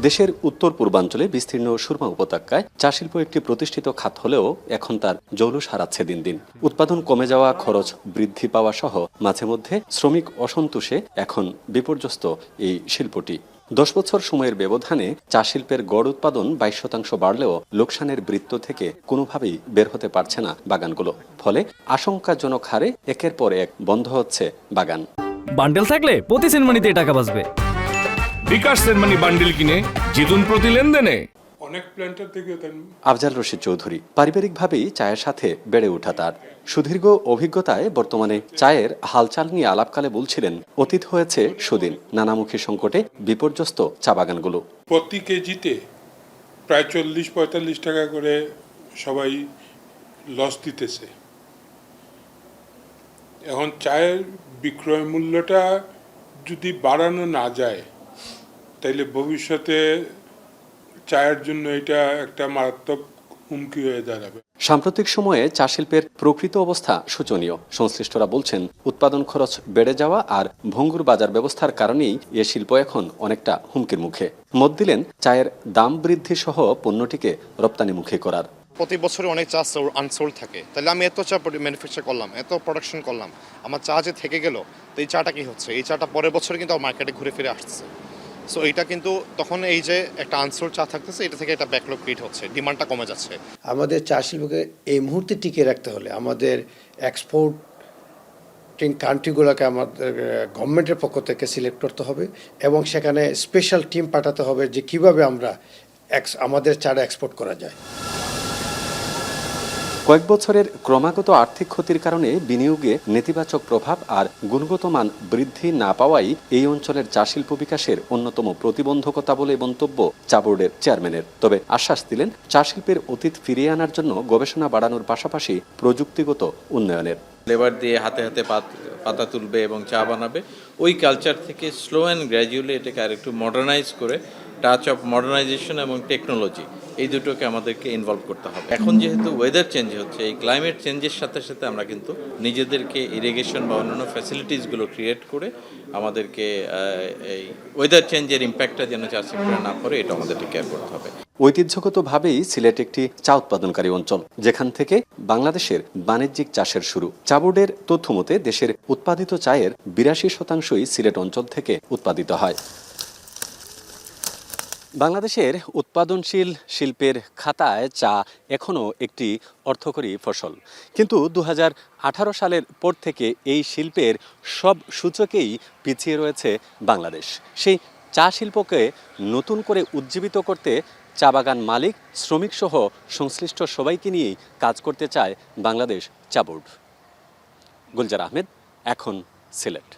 দেশের উত্তর পূর্বাঞ্চলে বিস্তীর্ণ সুরমা উপত্যকায় চা শিল্প একটি প্রতিষ্ঠিত খাত হলেও এখন তার জৌলুস হারাচ্ছে দিন দিন। উৎপাদন কমে যাওয়া, খরচ বৃদ্ধি পাওয়া সহ মাঝে মধ্যে শ্রমিক অসন্তোষে এখন বিপর্যস্ত এই শিল্পটি। 10 বছর সময়ের ব্যবধানে চা শিল্পের গড় উৎপাদন 22% বাড়লেও লোকসানের বৃত্ত থেকে কোনোভাবেই বের হতে পারছে না বাগানগুলো। ফলে আশঙ্কাজনক হারে একের পর এক বন্ধ হচ্ছে বাগান। বান্ডেল থাকলে প্রতি সেনমানিতে টাকা বাঁচবে। বিকাশ সেনমানি বান্ডেল কিনে জিতুন প্রতি লেনদেনে। অনেক প্ল্যান্টার থেকে আফজাল রশিদ চৌধুরী পারিবারিকভাবেই চায়ের সাথে বেড়ে ওঠা তার। সুদীর্ঘ অভিজ্ঞতায় বর্তমানে চায়ের হালচাল নিয়ে আলাপকালে বলছিলেন, অতীত হয়েছে সুদিন, নানামুখী সংকটে বিপর্যস্ত চা বাগানগুলো। প্রতি কেজিতে প্রায় 40-45 টাকা করে সবাই লস দিতেছে। এখন চায়ের বিক্রয় মূল্যটা যদি বাড়ানো না যায় তাইলে ভবিষ্যতে চায়ের জন্য এটা একটা মারাত্মক হুমকি হয়ে দাঁড়াবে। সাম্প্রতিক সময়ে চা শিল্পের প্রকৃত অবস্থা শোচনীয়। সংশ্লিষ্টরা বলছেন, উৎপাদন খরচ বেড়ে যাওয়া আর ভঙ্গুর বাজার ব্যবস্থার কারণেই এ শিল্প এখন অনেকটা হুমকির মুখে। মত দিলেন চায়ের দাম বৃদ্ধি সহ পণ্যটিকে রপ্তানিমুখী করার। প্রতি বছরে অনেক চা আনসোল্ড থাকে, তাহলে আমি এত চা ম্যানুফ্যাকচার করলাম, এত প্রোডাকশন করলাম, আমার চা যে থেকে গেল, তো এই চাটা কি হচ্ছে? এই চাটা পরের বছর কিন্তু মার্কেটে ঘুরে ফিরে আসছে। সো এইটা কিন্তু তখন এই যে একটা আনসোল্ড চা থাকতেছে, এটা থেকে একটা ব্যাকলগ ক্রিয়েট হচ্ছে, ডিমান্ডটা কমে যাচ্ছে। আমাদের চা শিল্পকে এই মুহূর্তে টিকিয়ে রাখতে হলে আমাদের এক্সপোর্টিং কান্ট্রিগুলোকে আমাদের গভর্নমেন্টের পক্ষ থেকে সিলেক্ট করতে হবে এবং সেখানে স্পেশাল টিম পাঠাতে হবে যে কিভাবে আমরা আমাদের চাটা এক্সপোর্ট করা যায়। কয়েক বছরের ক্রমাগত আর্থিক ক্ষতির কারণে বিনিয়োগে নেতিবাচক প্রভাব আর গুণগত মান বৃদ্ধি না পাওয়াই এই অঞ্চলের চা শিল্প বিকাশের অন্যতম প্রতিবন্ধকতা বলে মন্তব্য চা বোর্ডের চেয়ারম্যানের। তবে আশ্বাস দিলেন, চা শিল্পের অতীত ফিরিয়ে আনার জন্য গবেষণা বাড়ানোর পাশাপাশি প্রযুক্তিগত উন্নয়নের। লেবার দিয়ে হাতে হাতে পাতা তুলবে এবং চা বানাবে, ওই কালচার থেকে স্লো অ্যান্ড গ্র্যাজুয়ালি এটাকে আরেকটু মডার্নাইজ করে, টাচ অফ মডার্নাইজেশন এবং টেকনোলজি এই দুটোকে আমাদেরকে ইনভলভ করতে হবে। এখন যেহেতু ওয়েদার চেঞ্জ হচ্ছে, এই ক্লাইমেট চেঞ্জের সাথে সাথে আমরা কিন্তু নিজেদেরকে ইরিগেশন বা অন্যান্য ফ্যাসিলিটিসগুলো ক্রিয়েট করে আমাদেরকে এই ওয়েদার চেঞ্জের ইম্প্যাক্টটা যেন চা সেক্টরে না পড়ে, এটা আমাদেরকে কেয়ার করতে হবে। ঐতিহ্যগতভাবেই সিলেট একটি চা উৎপাদনকারী অঞ্চল, যেখান থেকে বাংলাদেশের বাণিজ্যিক চাষের শুরু। চা বোর্ডের তথ্যমতে দেশের উৎপাদিত চায়ের 82% সিলেট অঞ্চল থেকে উৎপাদিত হয়। বাংলাদেশের উৎপাদনশীল শিল্পের খাতায় চা এখনও একটি অর্থকরী ফসল, কিন্তু 2018 সালের পর থেকে এই শিল্পের সব সূচকেই পিছিয়ে রয়েছে বাংলাদেশ। সেই চা শিল্পকে নতুন করে উজ্জীবিত করতে চা বাগান মালিক, শ্রমিকসহ সংশ্লিষ্ট সবাইকে নিয়েই কাজ করতে চায় বাংলাদেশ চা বোর্ড। গুলজার আহমেদ, এখন সিলেট।